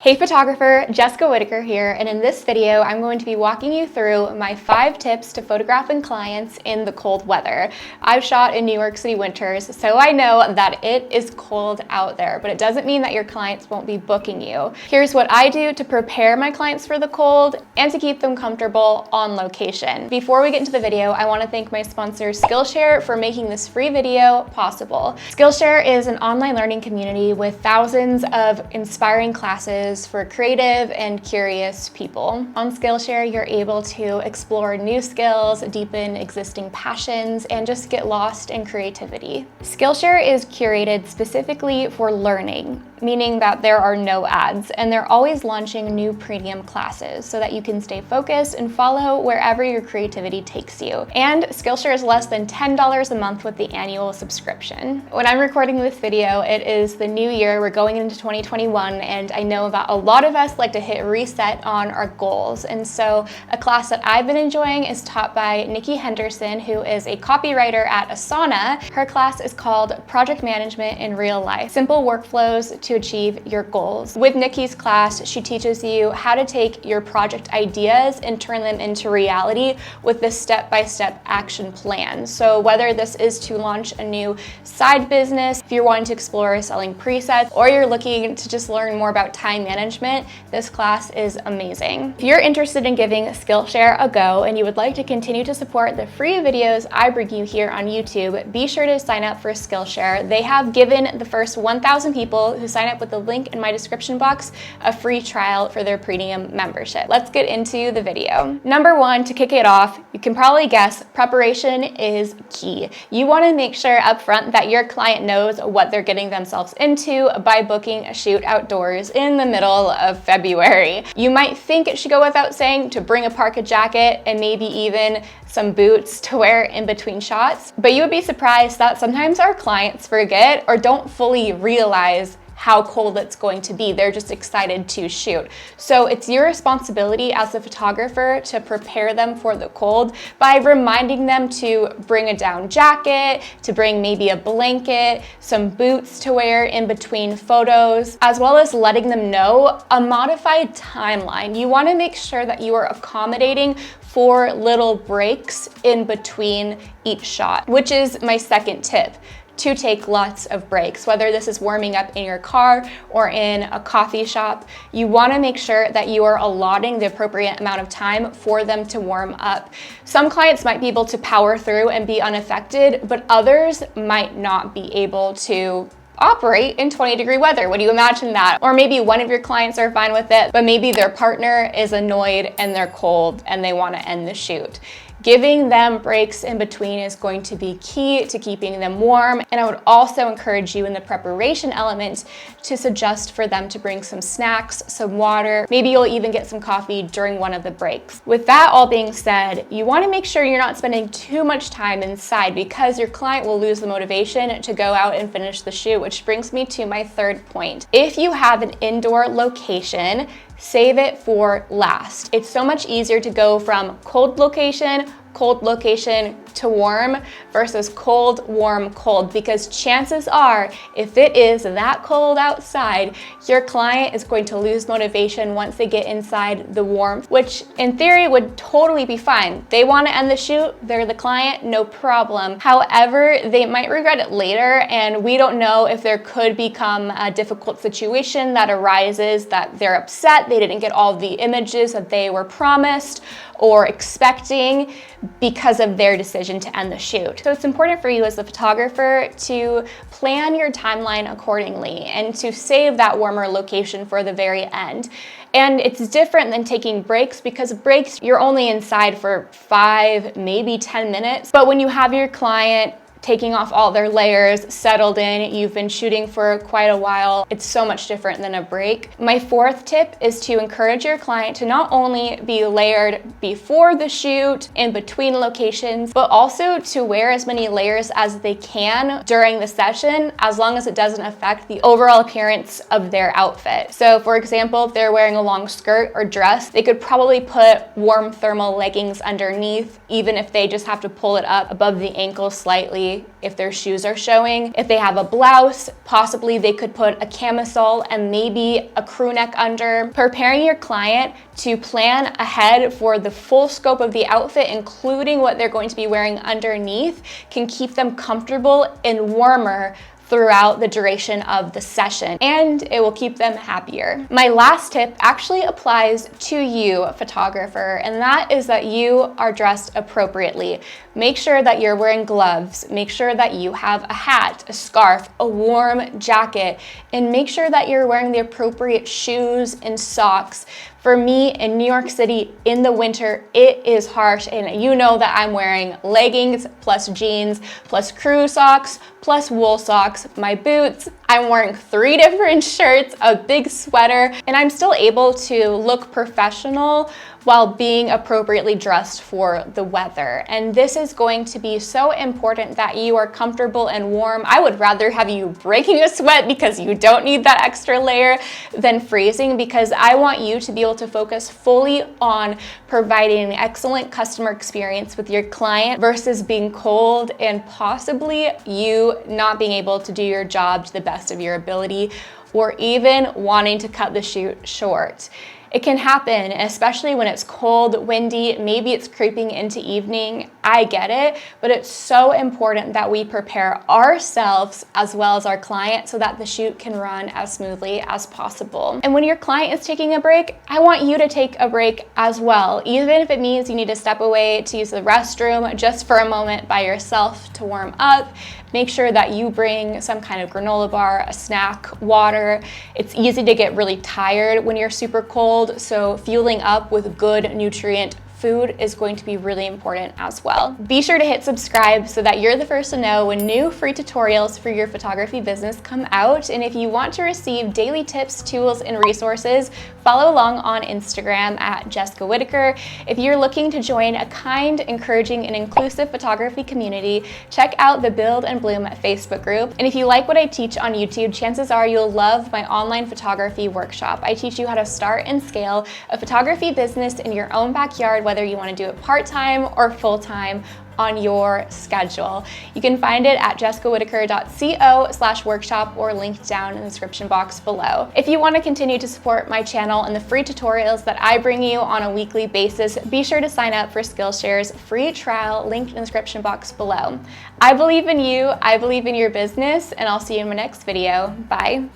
Hey photographer, Jessica Whitaker here, and in this video I'm going to be walking you through my 5 tips to photographing clients in the cold weather. I've shot in New York City winters, so I know that it is cold out there, but it doesn't mean that your clients won't be booking you. Here's what I do to prepare my clients for the cold and to keep them comfortable on location. Before we get into the video, I want to thank my sponsor Skillshare for making this free video possible. Skillshare is an online learning community with thousands of inspiring classes for creative and curious people. On Skillshare, you're able to explore new skills, deepen existing passions, and just get lost in creativity. Skillshare is curated specifically for learning, meaning that there are no ads, and they're always launching new premium classes so that you can stay focused and follow wherever your creativity takes you. And Skillshare is less than $10 a month with the annual subscription. When I'm recording this video, it is the new year, we're going into 2021, and I know that a lot of us like to hit reset on our goals. And so a class that I've been enjoying is taught by Nikki Henderson, who is a copywriter at Asana. Her class is called Project Management in Real Life, Simple Workflows to Achieve Your Goals. With Nikki's class, she teaches you how to take your project ideas and turn them into reality with this step-by-step action plan. So whether this is to launch a new side business, if you're wanting to explore selling presets, or you're looking to just learn more about time management, this class is amazing. If you're interested in giving Skillshare a go and you would like to continue to support the free videos I bring you here on YouTube, be sure to sign up for Skillshare. They have given the first 1,000 people who sign up with the link in my description box a free trial for their premium membership. Let's get into the video. Number 1, to kick it off, you can probably guess preparation is key. You want to make sure up front that your client knows what they're getting themselves into by booking a shoot outdoors in the middle of February. You might think it should go without saying to bring a parka jacket and maybe even some boots to wear in between shots, but you would be surprised that sometimes our clients forget or don't fully realize how cold it's going to be. They're just excited to shoot. So it's your responsibility as a photographer to prepare them for the cold by reminding them to bring a down jacket, to bring maybe a blanket, some boots to wear in between photos, as well as letting them know a modified timeline. You want to make sure that you are accommodating for little breaks in between each shot, which is my second tip, to take lots of breaks. Whether this is warming up in your car or in a coffee shop, you want to make sure that you are allotting the appropriate amount of time for them to warm up. Some clients might be able to power through and be unaffected, but others might not be able to operate in 20-degree weather. Would you imagine that? Or maybe one of your clients are fine with it, but maybe their partner is annoyed and they're cold and they want to end the shoot. Giving them breaks in between is going to be key to keeping them warm. And I would also encourage you in the preparation element to suggest for them to bring some snacks, some water. Maybe you'll even get some coffee during one of the breaks. With that all being said, you want to make sure you're not spending too much time inside because your client will lose the motivation to go out and finish the shoot, which brings me to my third point. If you have an indoor location, save it for last. It's so much easier to go from cold location to warm versus cold, warm, cold, because chances are if it is that cold outside, your client is going to lose motivation once they get inside the warmth, which in theory would totally be fine. They want to end the shoot, they're the client, no problem. However, they might regret it later, and we don't know if there could become a difficult situation that arises, that they're upset they didn't get all the images that they were promised or expecting because of their decision to end the shoot. So it's important for you as the photographer to plan your timeline accordingly and to save that warmer location for the very end. And it's different than taking breaks, because breaks, you're only inside for 5, maybe 10 minutes. But when you have your client taking off all their layers, settled in, you've been shooting for quite a while, it's so much different than a break. My fourth tip is to encourage your client to not only be layered before the shoot, in between locations, but also to wear as many layers as they can during the session, as long as it doesn't affect the overall appearance of their outfit. So for example, if they're wearing a long skirt or dress, they could probably put warm thermal leggings underneath, even if they just have to pull it up above the ankle slightly see if their shoes are showing. If they have a blouse, possibly they could put a camisole and maybe a crew neck under. Preparing your client to plan ahead for the full scope of the outfit, including what they're going to be wearing underneath, can keep them comfortable and warmer throughout the duration of the session, and it will keep them happier. My last tip actually applies to you, photographer, and that is that you are dressed appropriately. Make sure that you're wearing gloves, make sure that you have a hat, a scarf, a warm jacket, and make sure that you're wearing the appropriate shoes and socks. For me, in New York City in the winter, it is harsh, and you know that I'm wearing leggings plus jeans plus crew socks plus wool socks, my boots. I'm wearing 3 different shirts, a big sweater, and I'm still able to look professional while being appropriately dressed for the weather. And this is going to be so important that you are comfortable and warm. I would rather have you breaking a sweat because you don't need that extra layer than freezing, because I want you to be able to focus fully on providing an excellent customer experience with your client versus being cold and possibly you not being able to do your job to the best of your ability, or even wanting to cut the shoot short. It can happen, especially when it's cold, windy, maybe it's creeping into evening. I get it, but it's so important that we prepare ourselves as well as our client so that the shoot can run as smoothly as possible. And when your client is taking a break, I want you to take a break as well, even if it means you need to step away to use the restroom just for a moment by yourself to warm up. Make sure that you bring some kind of granola bar, a snack, water. It's easy to get really tired when you're super cold, so fueling up with good nutrient food is going to be really important as well. Be sure to hit subscribe so that you're the first to know when new free tutorials for your photography business come out. And if you want to receive daily tips, tools, and resources, follow along on Instagram at Jessica Whitaker. If you're looking to join a kind, encouraging, and inclusive photography community, check out the Build and Bloom Facebook group. And if you like what I teach on YouTube, chances are you'll love my online photography workshop. I teach you how to start and scale a photography business in your own backyard, whether you want to do it part-time or full-time on your schedule. You can find it at jessicawhitaker.co/workshop or linked down in the description box below. If you want to continue to support my channel and the free tutorials that I bring you on a weekly basis, be sure to sign up for Skillshare's free trial linked in the description box below. I believe in you, I believe in your business, and I'll see you in my next video. Bye.